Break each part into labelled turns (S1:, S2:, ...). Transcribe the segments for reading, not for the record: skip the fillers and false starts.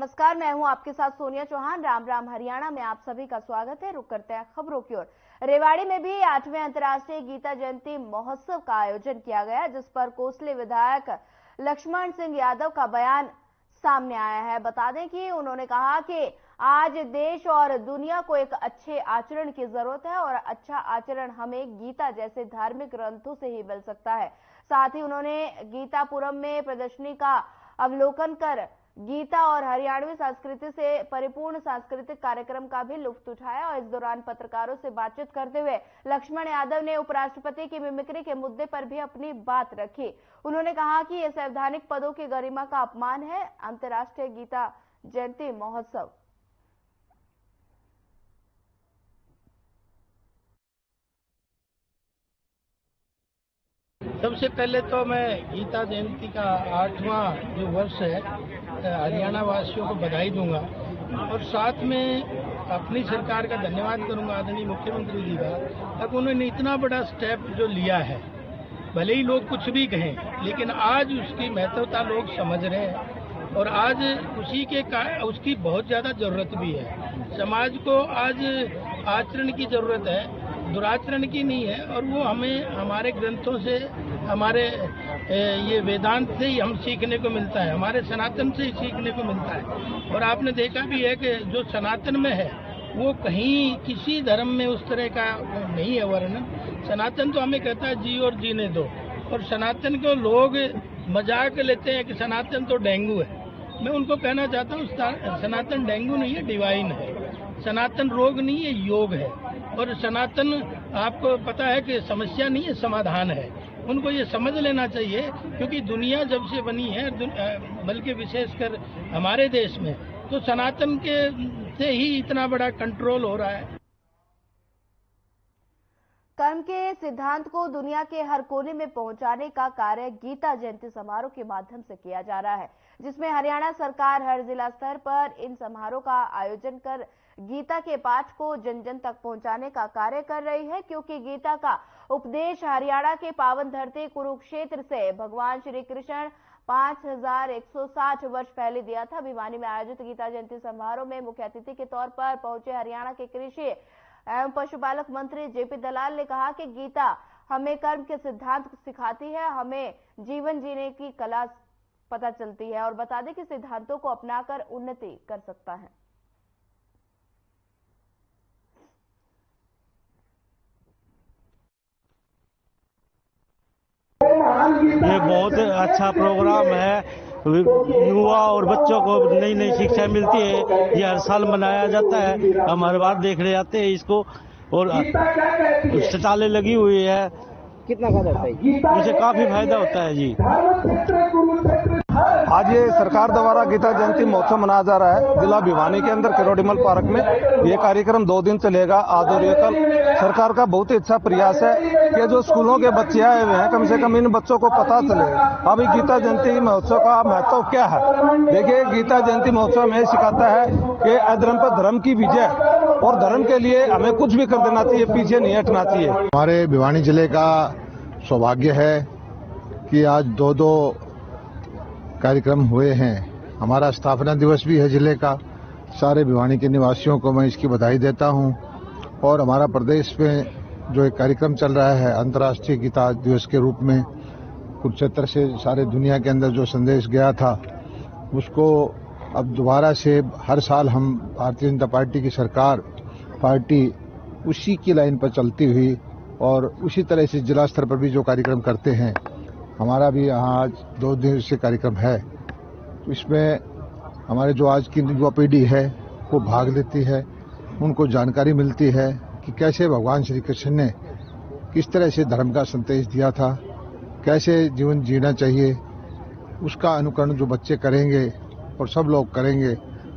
S1: नमस्कार, मैं हूं आपके साथ सोनिया चौहान। राम राम हरियाणा में आप सभी का स्वागत है। रुक करते हैं खबरों की ओर। रेवाड़ी में भी 8वें अंतर्राष्ट्रीय गीता जयंती महोत्सव का आयोजन किया गया, जिस पर कोसली विधायक लक्ष्मण सिंह यादव का बयान सामने आया है। बता दें कि उन्होंने कहा कि आज देश और दुनिया को एक अच्छे आचरण की जरूरत है और अच्छा आचरण हमें गीता जैसे धार्मिक ग्रंथों से ही मिल सकता है। साथ ही उन्होंने गीतापुरम में प्रदर्शनी का अवलोकन कर गीता और हरियाणवी संस्कृति से परिपूर्ण सांस्कृतिक कार्यक्रम का भी लुत्फ उठाया और इस दौरान पत्रकारों से बातचीत करते हुए लक्ष्मण यादव ने उपराष्ट्रपति की मिमिक्री के मुद्दे पर भी अपनी बात रखी। उन्होंने कहा कि यह संवैधानिक पदों की गरिमा का अपमान है। अंतर्राष्ट्रीय गीता जयंती महोत्सव
S2: सबसे पहले तो मैं गीता जयंती का 8वां जो वर्ष है हरियाणा वासियों को बधाई दूंगा और साथ में अपनी सरकार का धन्यवाद करूंगा आदरणीय मुख्यमंत्री जी का, अब उन्होंने इतना बड़ा स्टेप जो लिया है। भले ही लोग कुछ भी कहें, लेकिन आज उसकी महत्वता लोग समझ रहे हैं और आज उसकी बहुत ज़्यादा जरूरत भी है। समाज को आज आचरण की जरूरत है, दुराचरण की नहीं है। और वो हमें हमारे ग्रंथों से, हमारे ये वेदांत से ही हम सीखने को मिलता है, हमारे सनातन से ही सीखने को मिलता है। और आपने देखा भी है कि जो सनातन में है वो कहीं किसी धर्म में उस तरह का नहीं है वर्णन। सनातन तो हमें कहता है जी और जीने दो, और सनातन को लोग मजाक लेते हैं कि सनातन तो डेंगू है। मैं उनको कहना चाहता हूँ सनातन डेंगू नहीं है, डिवाइन है। सनातन रोग नहीं है, योग है। और सनातन आपको पता है कि समस्या नहीं है, समाधान है। उनको ये समझ लेना चाहिए, क्योंकि दुनिया जब से बनी है, बल्कि विशेषकर हमारे देश में, तो सनातन के से ही इतना बड़ा कंट्रोल हो रहा है।
S1: कर्म के सिद्धांत को दुनिया के हर कोने में पहुंचाने का कार्य गीता जयंती समारोह के माध्यम से किया जा रहा है, जिसमें हरियाणा सरकार हर जिला स्तर पर इन समारोह का आयोजन कर गीता के पाठ को जन जन तक पहुंचाने का कार्य कर रही है। क्योंकि गीता का उपदेश हरियाणा के पावन धरती कुरुक्षेत्र से भगवान श्री कृष्ण 5160 वर्ष पहले दिया था। भिवानी में आयोजित गीता जयंती समारोह में मुख्य अतिथि के तौर पर पहुंचे हरियाणा के कृषि एवं पशुपालक मंत्री जेपी दलाल ने कहा कि गीता हमें कर्म के सिद्धांत सिखाती है, हमें जीवन जीने की कला पता चलती है और बता दें कि सिद्धांतों को अपनाकर उन्नति कर सकता है।
S3: ये बहुत अच्छा प्रोग्राम है। युवा और बच्चों को नई नई शिक्षा मिलती है। ये हर साल मनाया जाता है, हम हर बार देखने जाते हैं इसको। और शौचालय लगी हुई है।
S4: कितना फायदा होता है?
S3: इससे काफी फायदा होता है जी।
S5: आज ये सरकार द्वारा गीता जयंती महोत्सव मनाया जा रहा है जिला भिवानी के अंदर किरोड़ीमल पार्क में। ये कार्यक्रम 2 दिन चलेगा, आज और कल। सरकार का बहुत ही अच्छा प्रयास है कि जो स्कूलों के बच्चे आए हुए हैं, कम से कम इन बच्चों को पता चले अभी गीता जयंती महोत्सव का महत्व क्या है। देखिए, गीता जयंती महोत्सव में सिखाता है कि अधर्म पर धर्म की विजय, और धर्म के लिए हमें कुछ भी कर देना चाहिए, पीछे नहीं हटना चाहिए।
S6: हमारे भिवानी जिले का सौभाग्य है कि आज 2 कार्यक्रम हुए हैं। हमारा स्थापना दिवस भी है जिले का। सारे भिवानी के निवासियों को मैं इसकी बधाई देता हूं। और हमारा प्रदेश में जो एक कार्यक्रम चल रहा है अंतर्राष्ट्रीय गीता दिवस के रूप में, कुरुक्षेत्र से सारे दुनिया के अंदर जो संदेश गया था, उसको अब दोबारा से हर साल हम भारतीय जनता पार्टी की सरकार पार्टी उसी की लाइन पर चलती हुई और उसी तरह से जिला स्तर पर भी जो कार्यक्रम करते हैं, हमारा भी यहाँ आज 2 दिवसीय कार्यक्रम है। तो इसमें हमारे जो आज की युवा पीढ़ी है वो भाग लेती है, उनको जानकारी मिलती है कि कैसे भगवान श्री कृष्ण ने किस तरह से धर्म का संदेश दिया था, कैसे जीवन जीना चाहिए। उसका अनुकरण जो बच्चे करेंगे और सब लोग करेंगे,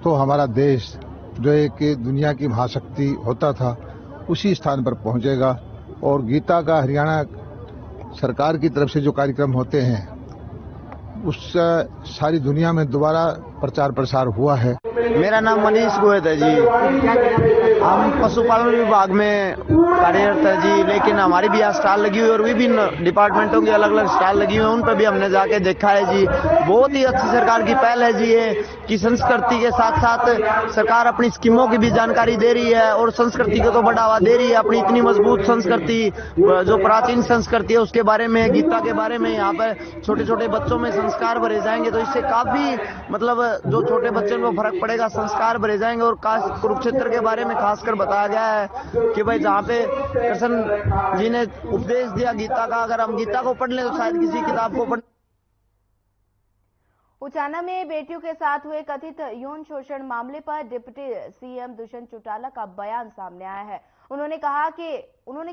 S6: तो हमारा देश जो एक दुनिया की महाशक्ति होता था उसी स्थान पर पहुंचेगा। और गीता का हरियाणा सरकार की तरफ से जो कार्यक्रम होते हैं, उससे सारी दुनिया में दोबारा प्रचार प्रसार हुआ है।
S4: मेरा नाम मनीष गोयत है जी। हम पशुपालन विभाग में कार्यरत है जी, लेकिन हमारी भी यहाँ स्टॉल लगी हुई और विभिन्न डिपार्टमेंटों की अलग अलग स्टॉल लगी हुई है, उन पर भी हमने जाके देखा है जी। बहुत ही अच्छी सरकार की पहल है जी ये, कि संस्कृति के साथ साथ सरकार अपनी स्कीमों की भी जानकारी दे रही है और संस्कृति को तो बढ़ावा दे रही है। अपनी इतनी मजबूत संस्कृति, जो प्राचीन संस्कृति है उसके बारे में, गीता के बारे में यहाँ पर छोटे छोटे बच्चों में संस्कार भरे जाएंगे, तो इससे काफी मतलब जो छोटे बच्चों को फर्क पड़ेगा, संस्कार भरे जाएंगे। और कुरुक्षेत्र के बारे में खासकर बताया गया है कि भाई जहाँ पे कृष्ण जी ने उपदेश दिया गीता का, अगर हम गीता को पढ़ लें तो शायद किसी किताब को पढ़।
S1: उचाना में बेटियों के साथ हुए कथित यौन शोषण मामले पर डिप्टी सीएम दुष्यंत चौटाला का बयान सामने आया है। उन्होंने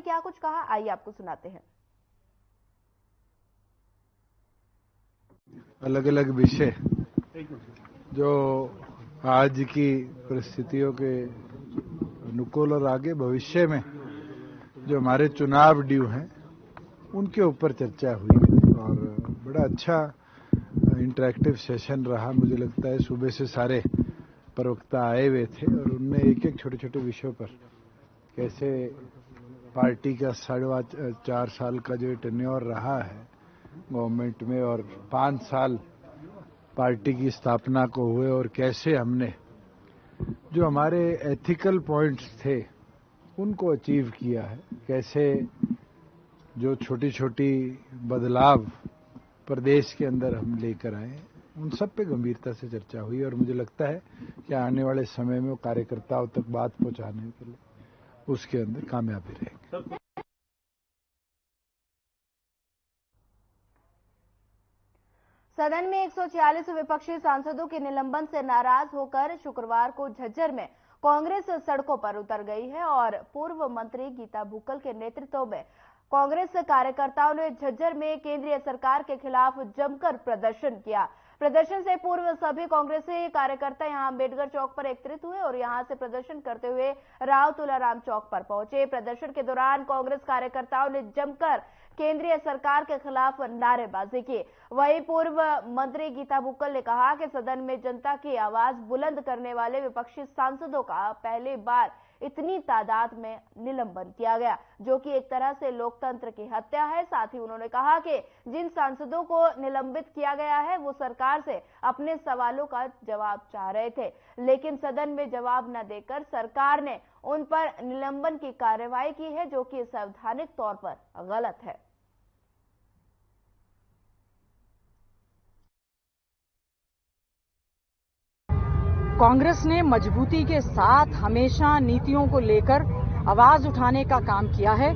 S1: क्या कुछ कहा, आइए आपको सुनाते हैं।
S7: अलग अलग विषय जो आज की परिस्थितियों के अनुकूल और आगे भविष्य में जो हमारे चुनाव ड्यू हैं उनके ऊपर चर्चा हुई और बड़ा अच्छा इंटरेक्टिव सेशन रहा। मुझे लगता है सुबह से सारे प्रवक्ता आए हुए थे और उनने एक एक छोटे छोटे विषयों पर कैसे पार्टी का 4.5 साल का जो टेन्योर रहा है गवर्नमेंट में और 5 साल पार्टी की स्थापना को हुए और कैसे हमने जो हमारे एथिकल पॉइंट्स थे उनको अचीव किया है, कैसे जो छोटी छोटी बदलाव प्रदेश के अंदर हम लेकर आए, उन सब पे गंभीरता से चर्चा हुई और मुझे लगता है कि आने वाले समय में वो कार्यकर्ताओं तक बात पहुंचाने के लिए उसके अंदर कामयाबी रहेगी।
S1: सदन में 146 विपक्षी सांसदों के निलंबन से नाराज होकर शुक्रवार को झज्जर में कांग्रेस सड़कों पर उतर गई है और पूर्व मंत्री गीता भुक्कल के नेतृत्व में कांग्रेस कार्यकर्ताओं ने झज्जर में केंद्रीय सरकार के खिलाफ जमकर प्रदर्शन किया। प्रदर्शन से पूर्व सभी कांग्रेसी कार्यकर्ता यहां अम्बेडकर चौक पर एकत्रित हुए और यहां से प्रदर्शन करते हुए राव तुलाराम चौक पर पहुंचे। प्रदर्शन के दौरान कांग्रेस कार्यकर्ताओं ने जमकर केंद्रीय सरकार के खिलाफ नारेबाजी की। वहीं पूर्व मंत्री गीता भुक्कल ने कहा कि सदन में जनता की आवाज बुलंद करने वाले विपक्षी सांसदों का पहली बार इतनी तादाद में निलंबन किया गया, जो कि एक तरह से लोकतंत्र की हत्या है। साथ ही उन्होंने कहा कि जिन सांसदों को निलंबित किया गया है वो सरकार से अपने सवालों का जवाब चाह रहे थे, लेकिन सदन में जवाब न देकर सरकार ने उन पर निलंबन की कार्रवाई की है, जो कि संवैधानिक तौर पर गलत है।
S8: कांग्रेस ने मजबूती के साथ हमेशा नीतियों को लेकर आवाज उठाने का काम किया है।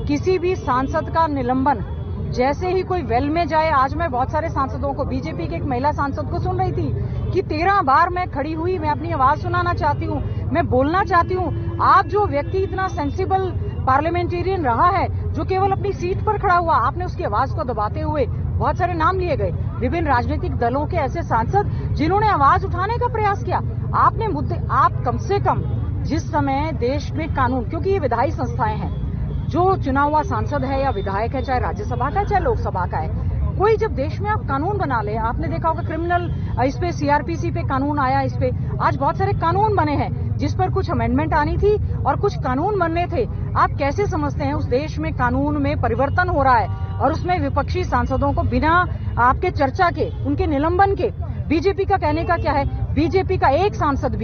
S8: किसी भी सांसद का निलंबन जैसे ही कोई वेल में जाए, आज मैं बहुत सारे सांसदों को, बीजेपी के एक महिला सांसद को सुन रही थी कि 13 बार मैं खड़ी हुई, मैं अपनी आवाज सुनाना चाहती हूँ, मैं बोलना चाहती हूँ। आप जो व्यक्ति इतना सेंसिबल पार्लियामेंटेरियन रहा है, जो केवल अपनी सीट पर खड़ा हुआ, आपने उसकी आवाज को दबाते हुए बहुत सारे नाम लिए गए, विभिन्न राजनीतिक दलों के ऐसे सांसद जिन्होंने आवाज उठाने का प्रयास किया। आपने मुद्दे, आप कम से कम जिस समय देश में कानून, क्योंकि ये विधायी संस्थाएं हैं, जो चुना हुआ सांसद है या विधायक है, चाहे राज्यसभा का चाहे लोकसभा का है, कोई जब देश में आप कानून बना ले, आपने देखा होगा क्रिमिनल, इस पे सीआरपीसी पे कानून आया, इस पे आज बहुत सारे कानून बने हैं जिस पर कुछ अमेंडमेंट आनी थी और कुछ कानून बनने थे। आप कैसे समझते हैं उस देश में कानून में परिवर्तन हो रहा है और उसमें विपक्षी सांसदों को बिना आपके चर्चा के, उनके निलंबन के, बीजेपी का कहने का क्या है, बीजेपी का एक सांसद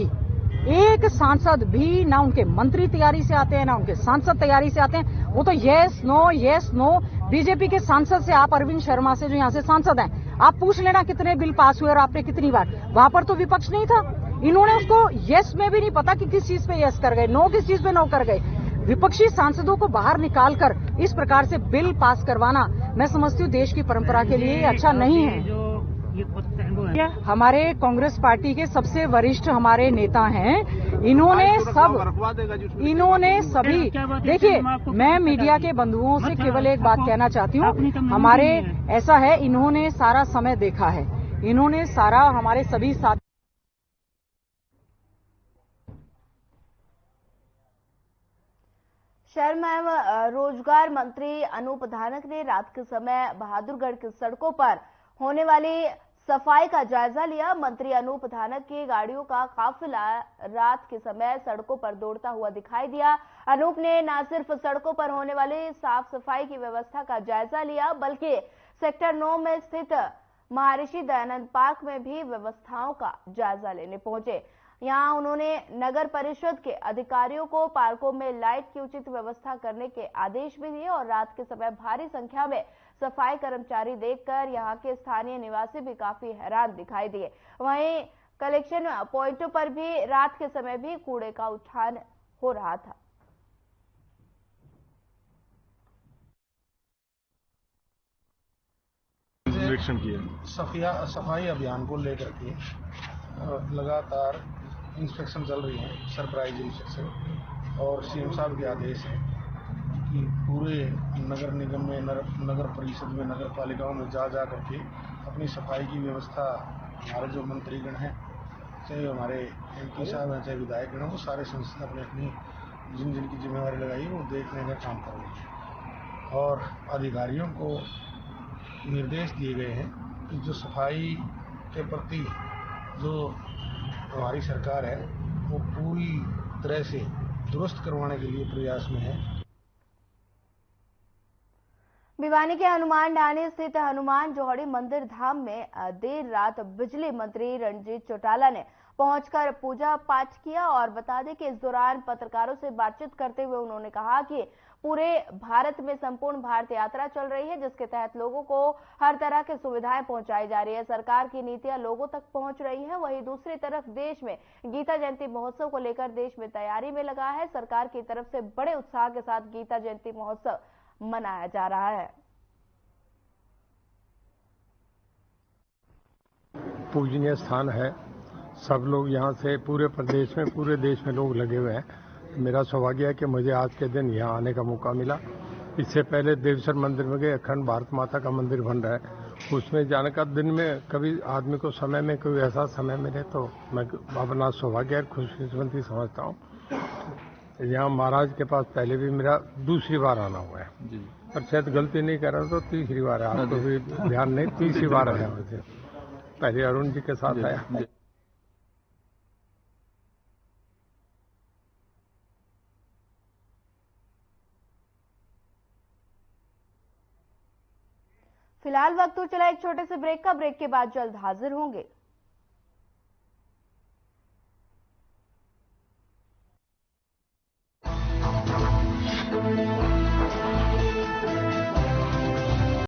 S8: भी ना उनके मंत्री तैयारी से आते हैं ना उनके सांसद तैयारी से आते हैं, वो तो यस नो। बीजेपी के सांसद से, आप अरविंद शर्मा से जो यहाँ से सांसद हैं, आप पूछ लेना कितने बिल पास हुए और आपने कितनी बार, वहां पर तो विपक्ष नहीं था। इन्होंने उसको यस में भी नहीं पता कि किस चीज पे यस कर गए, नो किस चीज पे नो कर गए। विपक्षी सांसदों को बाहर निकालकर इस प्रकार से बिल पास करवाना, मैं समझती हूँ देश की परंपरा के लिए अच्छा नहीं है। हमारे कांग्रेस पार्टी के सबसे वरिष्ठ हमारे नेता हैं, इन्होंने सभी, देखिए मैं मीडिया के बंधुओं से केवल एक बात कहना चाहती हूँ, हमारे ऐसा है, इन्होंने सारा समय देखा है, इन्होंने सारा हमारे सभी साथ।
S1: श्रम एवं रोजगार मंत्री अनूप धानक ने रात के समय बहादुरगढ़ की सड़कों पर होने वाली सफाई का जायजा लिया। मंत्री अनूप धानक की गाड़ियों का काफिला रात के समय सड़कों पर दौड़ता हुआ दिखाई दिया। अनूप ने न सिर्फ सड़कों पर होने वाली साफ सफाई की व्यवस्था का जायजा लिया, बल्कि सेक्टर 9 में स्थित महर्षि दयानंद पार्क में भी व्यवस्थाओं का जायजा लेने पहुंचे। यहां उन्होंने नगर परिषद के अधिकारियों को पार्कों में लाइट की उचित व्यवस्था करने के आदेश भी दिए और रात के समय भारी संख्या में सफाई कर्मचारी देखकर यहां के स्थानीय निवासी भी काफी हैरान दिखाई दिए। वहीं कलेक्शन पॉइंटों पर भी रात के समय भी कूड़े का उठान हो रहा था।
S9: निरीक्षण किया
S2: सफाई अभियान को लेकर के लगातार इंस्पेक्शन चल रही है, सरप्राइज इंस्पेक्शन, और सीएम साहब के आदेश है कि पूरे नगर निगम में, नगर परिषद में, नगर पालिकाओं में जा करके अपनी सफाई की व्यवस्था हमारे जो मंत्रीगण हैं, चाहे हमारे एमपी साहब हैं, चाहे विधायकगण हैं, वो सारे संस्था अपनी अपनी जिनकी जिम्मेवारी लगाई वो देखने का काम कर रहे हैं। और अधिकारियों को निर्देश दिए गए हैं कि जो सफाई के प्रति जो हमारी सरकार है वो पूरी तरह से दुरुस्त करवाने के लिए प्रयास में है।
S1: भिवानी के हनुमान ढाणी स्थित हनुमान जोहड़ी मंदिर धाम में देर रात बिजली मंत्री रणजीत चौटाला ने पहुंचकर पूजा पाठ किया और बता दें कि इस दौरान पत्रकारों से बातचीत करते हुए उन्होंने कहा कि पूरे भारत में संपूर्ण भारत यात्रा चल रही है, जिसके तहत लोगों को हर तरह की सुविधाएं पहुंचाई जा रही है। सरकार की नीतियां लोगों तक पहुंच रही है। वहीं दूसरी तरफ देश में गीता जयंती महोत्सव को लेकर देश में तैयारी में लगा है। सरकार की तरफ से बड़े उत्साह के साथ गीता जयंती महोत्सव मनाया जा रहा है।
S9: पूजनीय स्थान है, सब लोग यहाँ से पूरे प्रदेश में, पूरे देश में लोग लगे हुए हैं। मेरा सौभाग्य है कि मुझे आज के दिन यहाँ आने का मौका मिला। इससे पहले देवसर मंदिर में गए, अखंड भारत माता का मंदिर बन रहा है, उसमें जाने का दिन में कभी आदमी को समय में कोई ऐसा समय मिले तो मैं अपना सौभाग्य और खुशकिस्मती समझता हूँ। यहाँ महाराज के पास पहले भी मेरा दूसरी बार आना हुआ है, पर शायद गलती नहीं कर रहा तो तीसरी बार है, आपको भी ध्यान नहीं, तीसरी बार आया मुझे, पहले अरुण जी के साथ आया।
S1: फिलहाल वक्त तो चला एक छोटे से ब्रेक का। ब्रेक के बाद जल्द हाजिर होंगे।